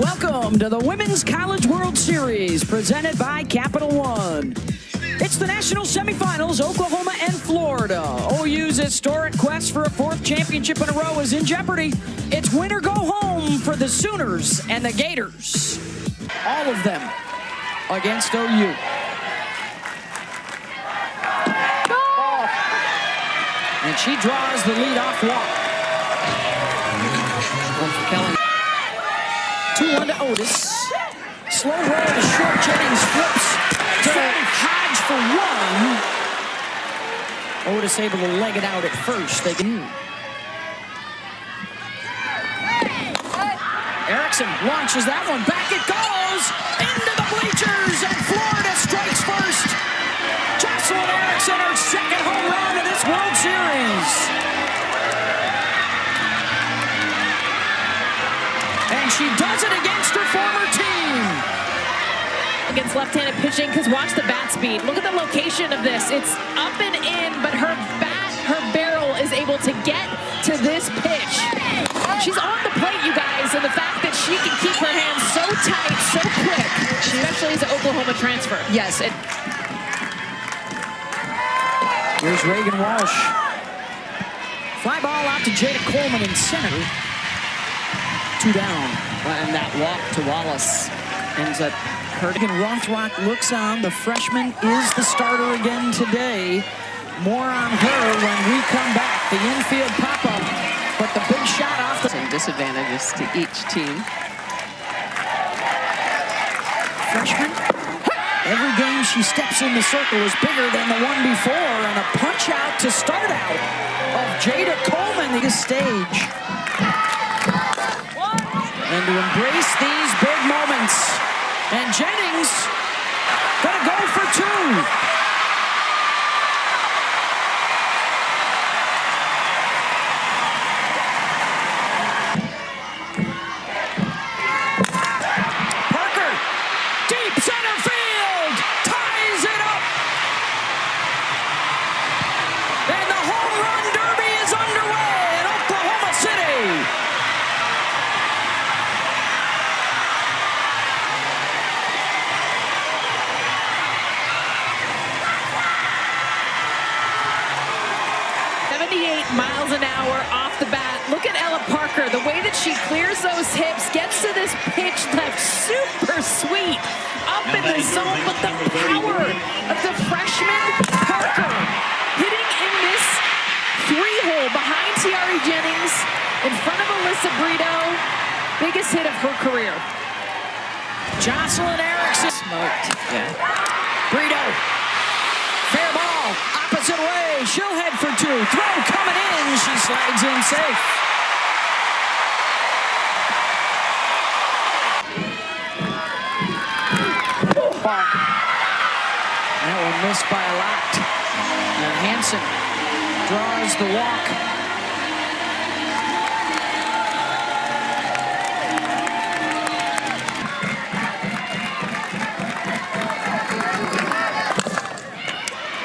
Welcome to the Women's College World Series presented by Capital One. It's the national semifinals, Oklahoma and Florida. OU's historic quest for a fourth championship in a row is in jeopardy. It's win or go home for the Sooners and the Gators. All of them against OU. And she draws the leadoff walk. One for Kelly. 2-1 to Otis. Slow roll to short. Jennings flips to Hodge for one. Otis able to leg it out at first. They can. Erickson launches that one. Back it goes. Into the bleachers. And Florida strikes first. Jocelyn Erickson, her second home run of this World Series. And she does it against her former team. Against left-handed pitching, because watch the bat speed. Look at the location of this. It's up and in, but her barrel is able to get to this pitch. She's on the plate, you guys, and the fact that she can keep her hands so tight, so quick, especially as an Oklahoma transfer. Yes. Here's Reagan Walsh. Fly ball out to Jada Coleman in center. 2 down. And that walk to Wallace ends up hurting. Rothrock looks on. The freshman is the starter again today. More on her when we come back. The infield pop-up, but the big shot off the... Some disadvantages to each team. Freshman? Every game she steps in the circle is bigger than the one before, and a punch out to start out of Jada Coleman at this stage. And to embrace these big moments. And Jennings gonna go for 2. Parker, deep center field, ties it up. And the home run derby is underway in Oklahoma City. Miles an hour off the bat. Look at Ella Parker, the way that she clears those hips, gets to this pitch left, super sweet, up in the zone, but the power of the freshman Parker hitting in this 3-hole behind Tiari Jennings, in front of Alyssa Brito, biggest hit of her career. Jocelyn Erickson smoked. Yeah. Brito, fair ball, opposite way, she'll head for 2. Throw coming in, she slides in safe. That one missed by a lot. And Hansen draws the walk.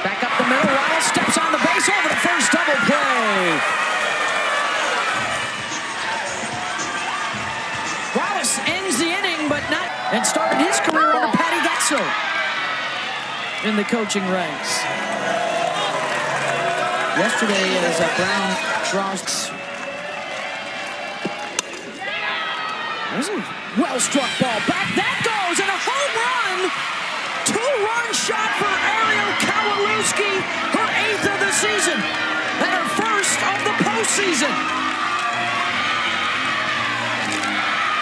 Back up the middle, Wallace steps on the base over the first double play. Wallace ends the inning, but not, and started his career under Patty Gatso in the coaching ranks. Yesterday, as Brown draws. There's a well-struck ball. Back that goes, and a home run! 2-run shot for Ariel Kawaluski, her 8th of the season, and her 1st of the postseason.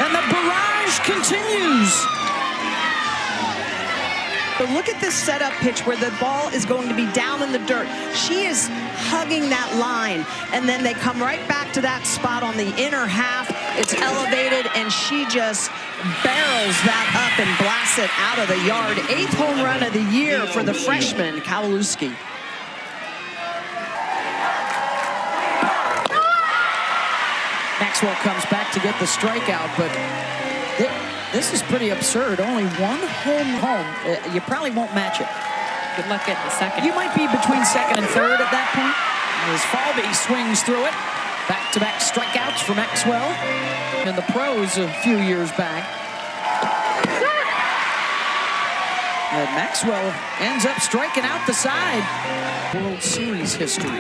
And the barrage continues. But look at this setup pitch where the ball is going to be down in the dirt. She is hugging that line, and then they come right back to that spot on the inner half. It's elevated, and she just barrels that up and blasts it out of the yard. 8th home run of the year for the freshman, Kawaluski. Maxwell comes back to get the strikeout, but this is pretty absurd. Only one home. You probably won't match it. Good luck getting the second. You might be between second and third at that point. As Falvey swings through it. Back-to-back strikeouts for Maxwell in the pros a few years back. Maxwell ends up striking out the side. World Series history.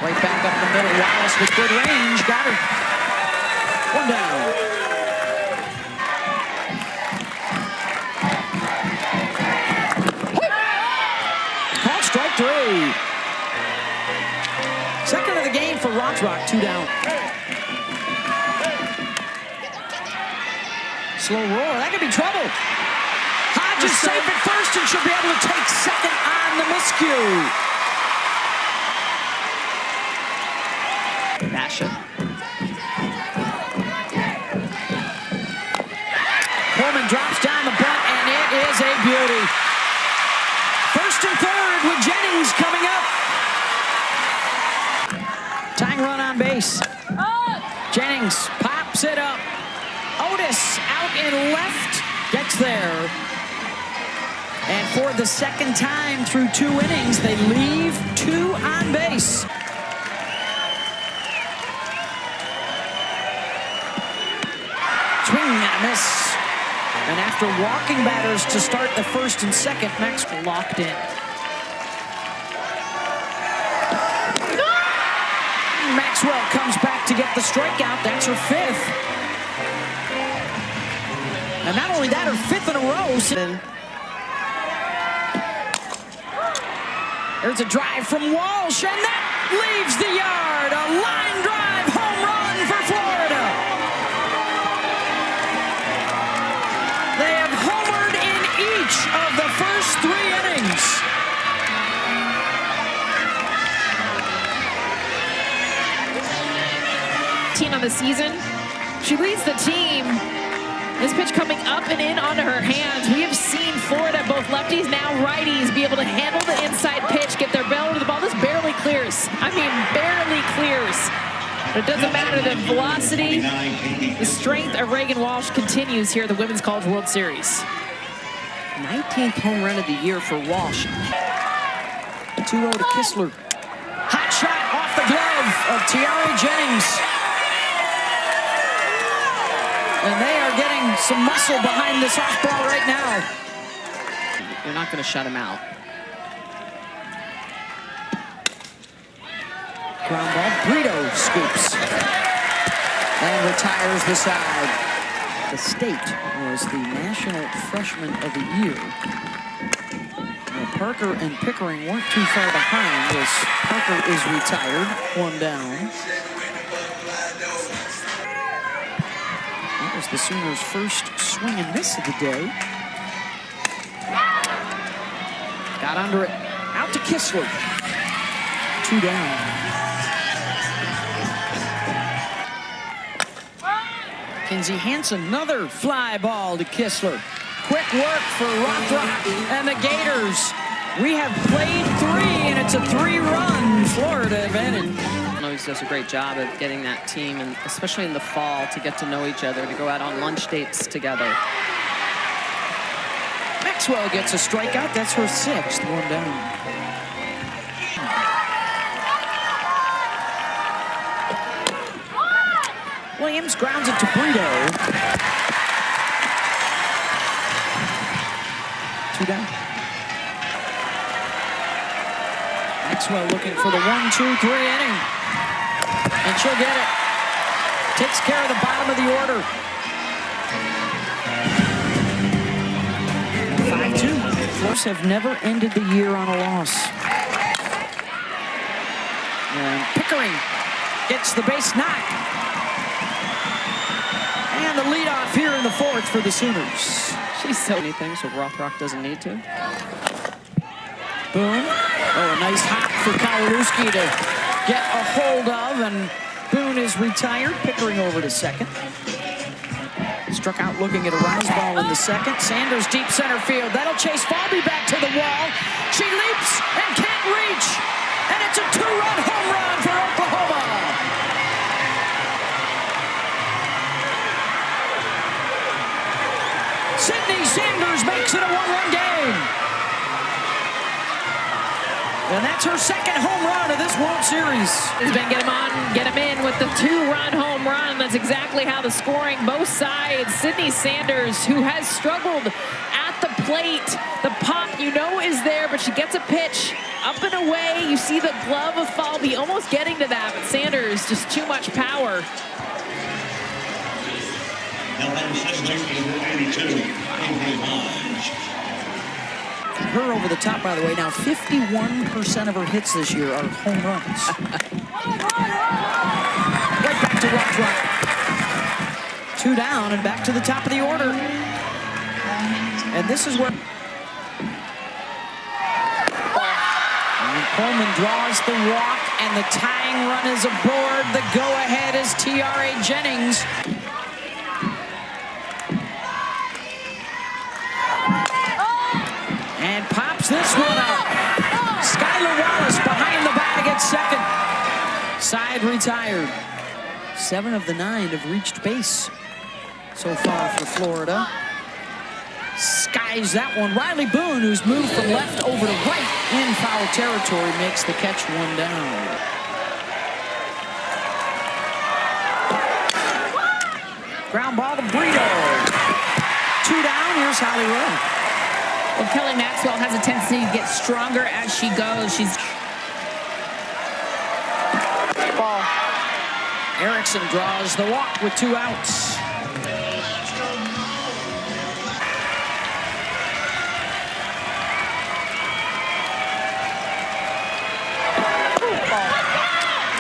Right back up the middle. Wallace with good range. Got her. One down. Call strike 3. Second of the game for Rock. 2 down. Slow roar. That could be trouble. Hodges safe at first and should be able to take second on the miscue. Basha. Coleman drops down the bunt, and it is a beauty. First and third with Jennings coming up. Tying run on base. Jennings pops it up. Otis out in left, gets there. And for the second time through 2 innings, they leave 2 on base. Swing and a miss. And after walking batters to start the first and second, Maxwell locked in. Maxwell comes back to get the strikeout. That's her 5th. And not only that, her 5th in a row. There's a drive from Walsh, and that leaves the yard. A line drive home run for Florida. They have homered in each of the first 3 innings. On the season, she leads the team. This pitch coming up and in onto her hands. We have seen Florida, both lefties, now righties, be able to handle the inside pitch, get their belly to the ball. This barely clears. I mean, barely clears. But it doesn't matter. The velocity, the strength of Reagan Walsh continues here at the Women's College World Series. 19th home run of the year for Walsh. 2-0 to Kistler. Hot shot off the glove of Tiare Jennings. And they are getting some muscle behind this softball right now. You're not going to shut him out. Ground ball. Brito scoops. And retires the side. The State was the National Freshman of the Year. Now, Parker and Pickering weren't too far behind as Parker is retired. 1 down. That was the Sooners' first swing and miss of the day. Got under it. Out to Kistler. 2 down. Kinsey Hansen, another fly ball to Kistler. Quick work for Rock and the Gators. We have played 3, and it's a 3-run Florida advantage. Always does a great job of getting that team, and especially in the fall, to get to know each other, to go out on lunch dates together. Maxwell gets a strikeout. That's her 6th. 1 down. Williams grounds it to Brito. 2 down. Maxwell looking for the 1-2-3 inning. And she'll get it. Takes care of the bottom of the order. 5-2. Force have never ended the year on a loss. And Pickering gets the base knock. And the leadoff here in the 4th for the Sooners. She's so many things, so Rothrock doesn't need to. Boone. Oh, a nice hop for Kowalewski to get a hold of, and Boone is retired. Pickering over to second. Struck out looking at a rise ball in the 2nd. Sanders deep center field. That'll chase Falby back to the wall. She leaps and can't reach. And it's a 2-run home run for Oklahoma. Sydney Sanders makes it a 1-run game. And that's her 2nd home run of this World Series. Has been get him in with the 2-run home run. That's that's exactly how the scoring, both sides. Sydney Sanders, who has struggled at the plate. The pop, you know, is there, but she gets a pitch up and away. You see the glove of Falby almost getting to that, but Sanders, just too much power. Her over the top, by the way. Now 51% of her hits this year are home runs. Right back to rock drop. 2 down and back to the top of the order. And this is where and Coleman draws the walk, and the tying run is aboard. The go-ahead is T.R.A. Jennings. And pops this one up. Skylar Wallace behind the bag at second. Side retired. 7 of the 9 have reached base so far for Florida. Skies that one. Riley Boone, who's moved from left over to right in foul territory, makes the catch, 1 down. Ground ball to Brito. 2 down. Here's Holly Rowe. Well, Kelly Maxwell has a tendency to get stronger as she goes. She's ball. Erickson draws the walk with 2 outs.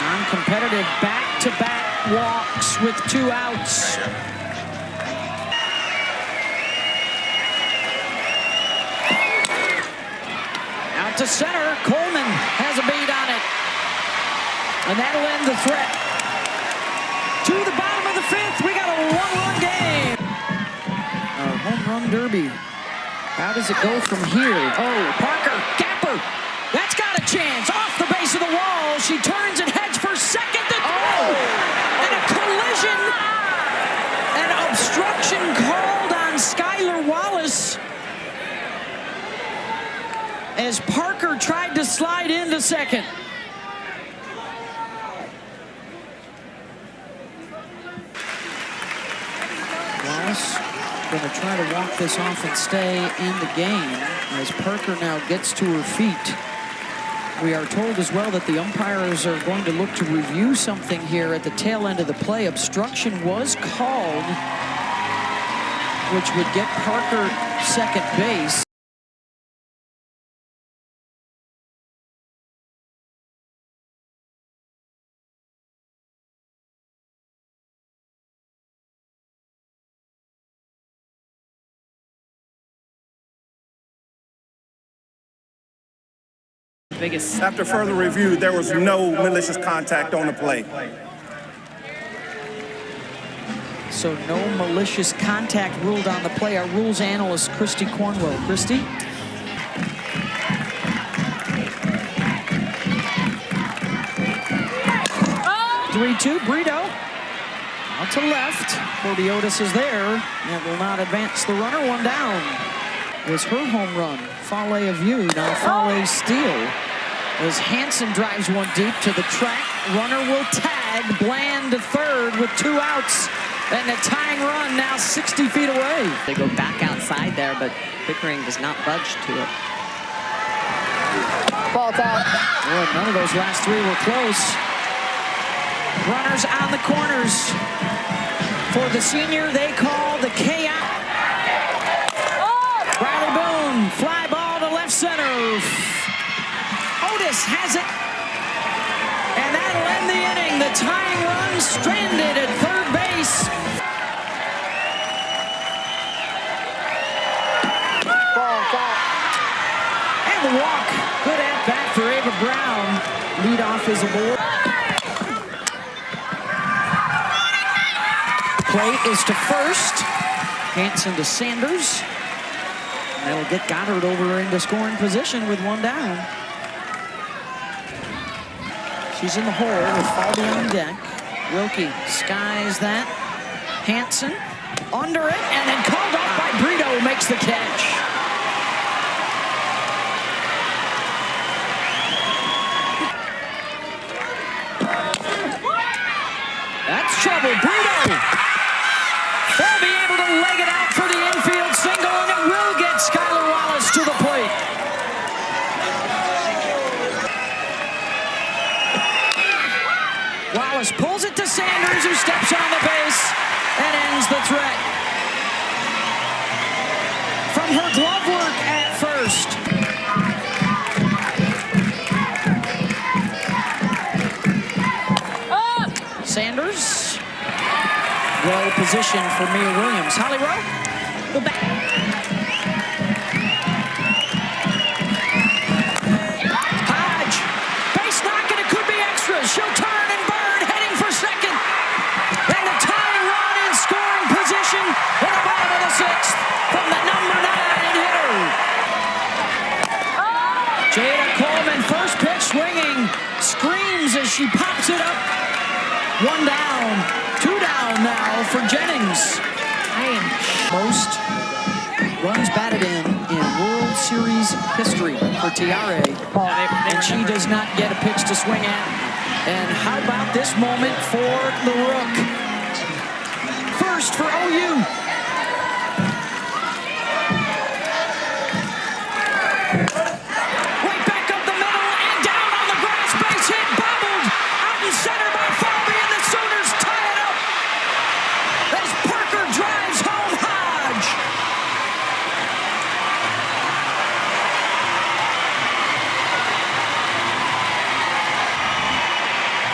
Non-competitive back-to-back walks with 2 outs. To center, Coleman has a beat on it, and that'll end the threat. To the bottom of the 5th, we got a 1-run game. Our home run derby. How does it go from here? Oh, Parker, Gapper, that's got a chance. Off the base of the wall, she turns and heads for second to throw. And a collision, an obstruction called on Skylar Wallace, as Parker tried to slide into second. Wallace going to try to walk this off and stay in the game as Parker now gets to her feet. We are told as well that the umpires are going to look to review something here at the tail end of the play. Obstruction was called, which would get Parker second base. After further review, there was no malicious contact on the play. So no malicious contact ruled on the play. Our rules analyst, Christy Cornwell. Christy? Oh! 3-2, Brito. Out to left. Cordiotis is there. That will not advance the runner. 1 down. Was her home run. Fale of view. Now Fale steal. As Hansen drives one deep to the track. Runner will tag. Bland to third with 2 outs. And the tying run now 60 feet away. They go back outside there, but Pickering does not budge to it. Ball's out. Boy, none of those last 3 were close. Runners on the corners. For the senior, they call the chaos. Riley Boone, fly ball to left center. Otis has it. And that'll end the inning. The tying run stranded at third base. And the walk. Good at bat for Ava Brown. Leadoff is aboard. Play is to first. Hansen to Sanders. And that'll get Goddard over into scoring position with 1 down. She's in the hole with Falby on deck. Wilkie skies that. Hansen under it, and then called off by Brito, who makes the catch. That's trouble. Brito Sanders, who steps on the base and ends the threat. From her glove work at first. Sanders. Well positioned for Mia Williams. Holly Rowe. Go back. Hodge. Base knock, and it could be extras. She'll turn and burn, heading for second. And the tying run in scoring position in the bottom of the sixth from the number 9 hitter. Jada Coleman, first pitch swinging, screams as she pops it up. 1 down, 2 down now for Jennings. Most runs batted in World Series history for Tiare. And she does not get a pitch to swing at. And how about this moment for the Rook? First for OU. Right back up the middle and down on the grass. Base hit, bobbled out in center by Falvey, and the Sooners tie it up as Parker drives home Hodge.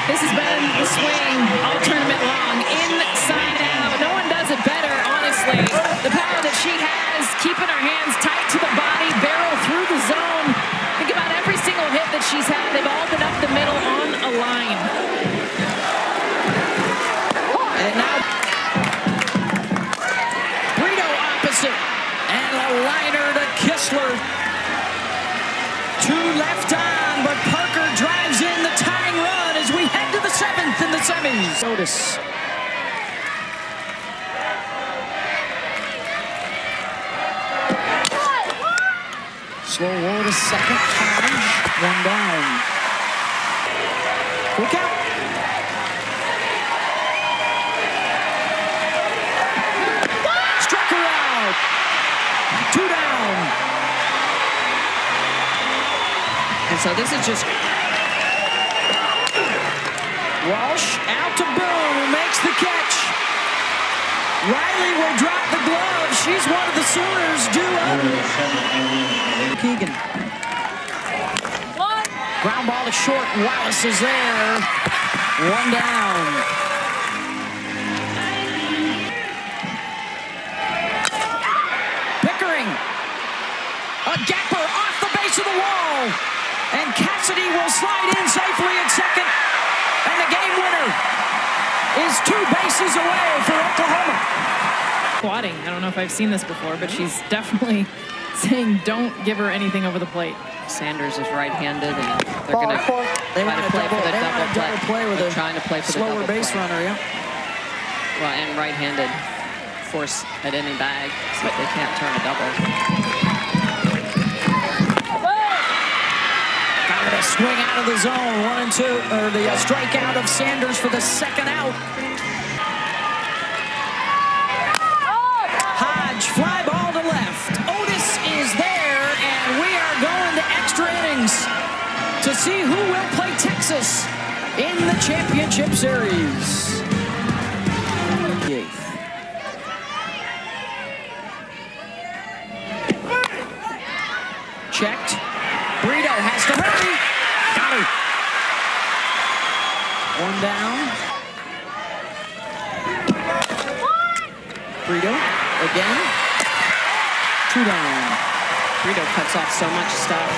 This has been the swing all tournament long, inside out. No one does it better, honestly. The power that she has, keeping her hands tight to the body, barrel through the zone. Think about every single hit that she's had. They've all been up the middle on a line. And now Brito opposite, and a liner to Kistler. 2 left on, but Parker drives in the tying run as we head to the 7th in the semis. Otis. Slow roll to second. Hodge, 1 down. Full count. Struck her out. 2 down. And so this is just Walsh out to Boone, who makes the catch. Riley will drop the glove. She's one of the Sooners due up. Keegan. Ground ball to short. Wallace is there. 1 down. Pickering. A gapper off the base of the wall. And Cassidy will slide in safely at second. And the game winner is 2 bases away for Oklahoma. Squatting. I don't know if I've seen this before, but she's definitely saying don't give her anything over the plate. Sanders is right-handed, and they're going to They want to play for the double play with They're a trying to play for the slower double base play. runner, yeah. Well, and right-handed force at any bag, so they can't turn a double. Got a swing out of the zone. 1 and 2, or the strikeout of Sanders for the second out. Hodge, fly ball to left. Otis is there, and we are going to extra innings to see who will play Texas in the championship series. The 8th. Checked. Brito has to hurry. Got her. 1 down. Brito again. 2 down. Brito cuts off so much stuff.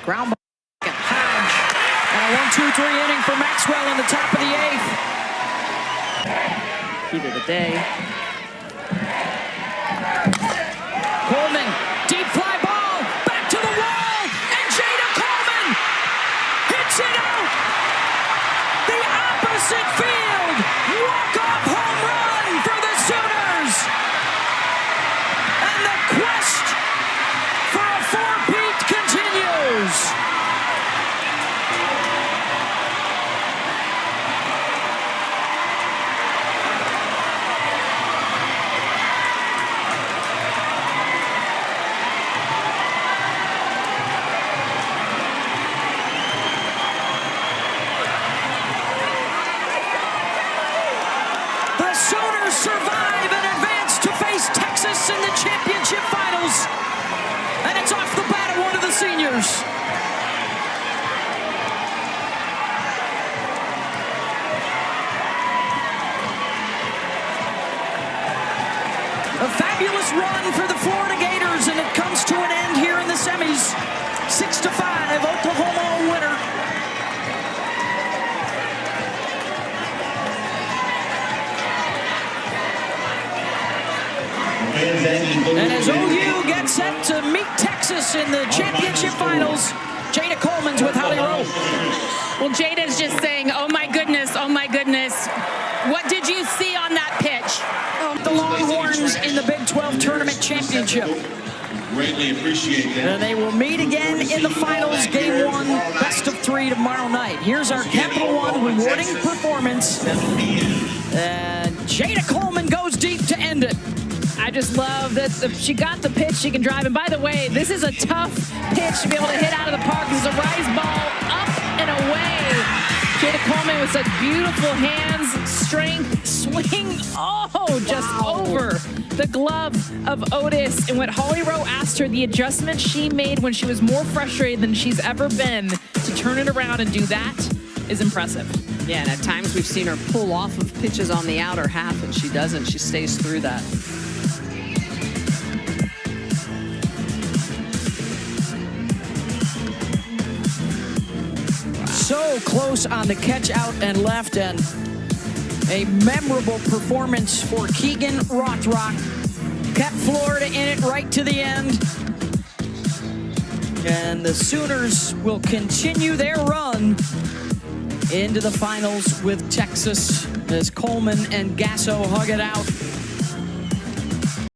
Ground ball. Hodge. And a 1-2-3 inning for Maxwell in the top of the 8th. Heat of the day. Coleman, deep fly ball, back to the wall, and Jada Coleman hits it out. The opposite field, walk-off home run for the Sooners. And the quest for a four-peat continues. Texas in the championship finals. And it's off the bat of one of the seniors. A fabulous run for the Florida Gators, and it comes to an end here in the semis. 6-5, Oklahoma winner. And as OU gets set to meet Texas in the championship finals, Jada Coleman's with Holly Rowe. Well, Jada's just saying, oh my goodness, oh my goodness. What did you see on that pitch? The Longhorns in the Big 12 Tournament Championship. Greatly appreciate that. And they will meet again in the finals, game 1, best of 3 tomorrow night. Here's our Capital One rewarding performance. And Jada Coleman goes deep to end it. I just love that she got the pitch, she can drive. And by the way, this is a tough pitch to be able to hit out of the park. This is a rise ball up and away. Jada Coleman with such beautiful hands, strength, swing, just over the glove of Otis. And what Holly Rowe asked her, the adjustment she made when she was more frustrated than she's ever been, to turn it around and do that is impressive. Yeah, and at times we've seen her pull off of pitches on the outer half, and she doesn't. She stays through that. So close on the catch out and left, and a memorable performance for Keegan Rothrock. Kept Florida in it right to the end. And the Sooners will continue their run into the finals with Texas as Coleman and Gasso hug it out.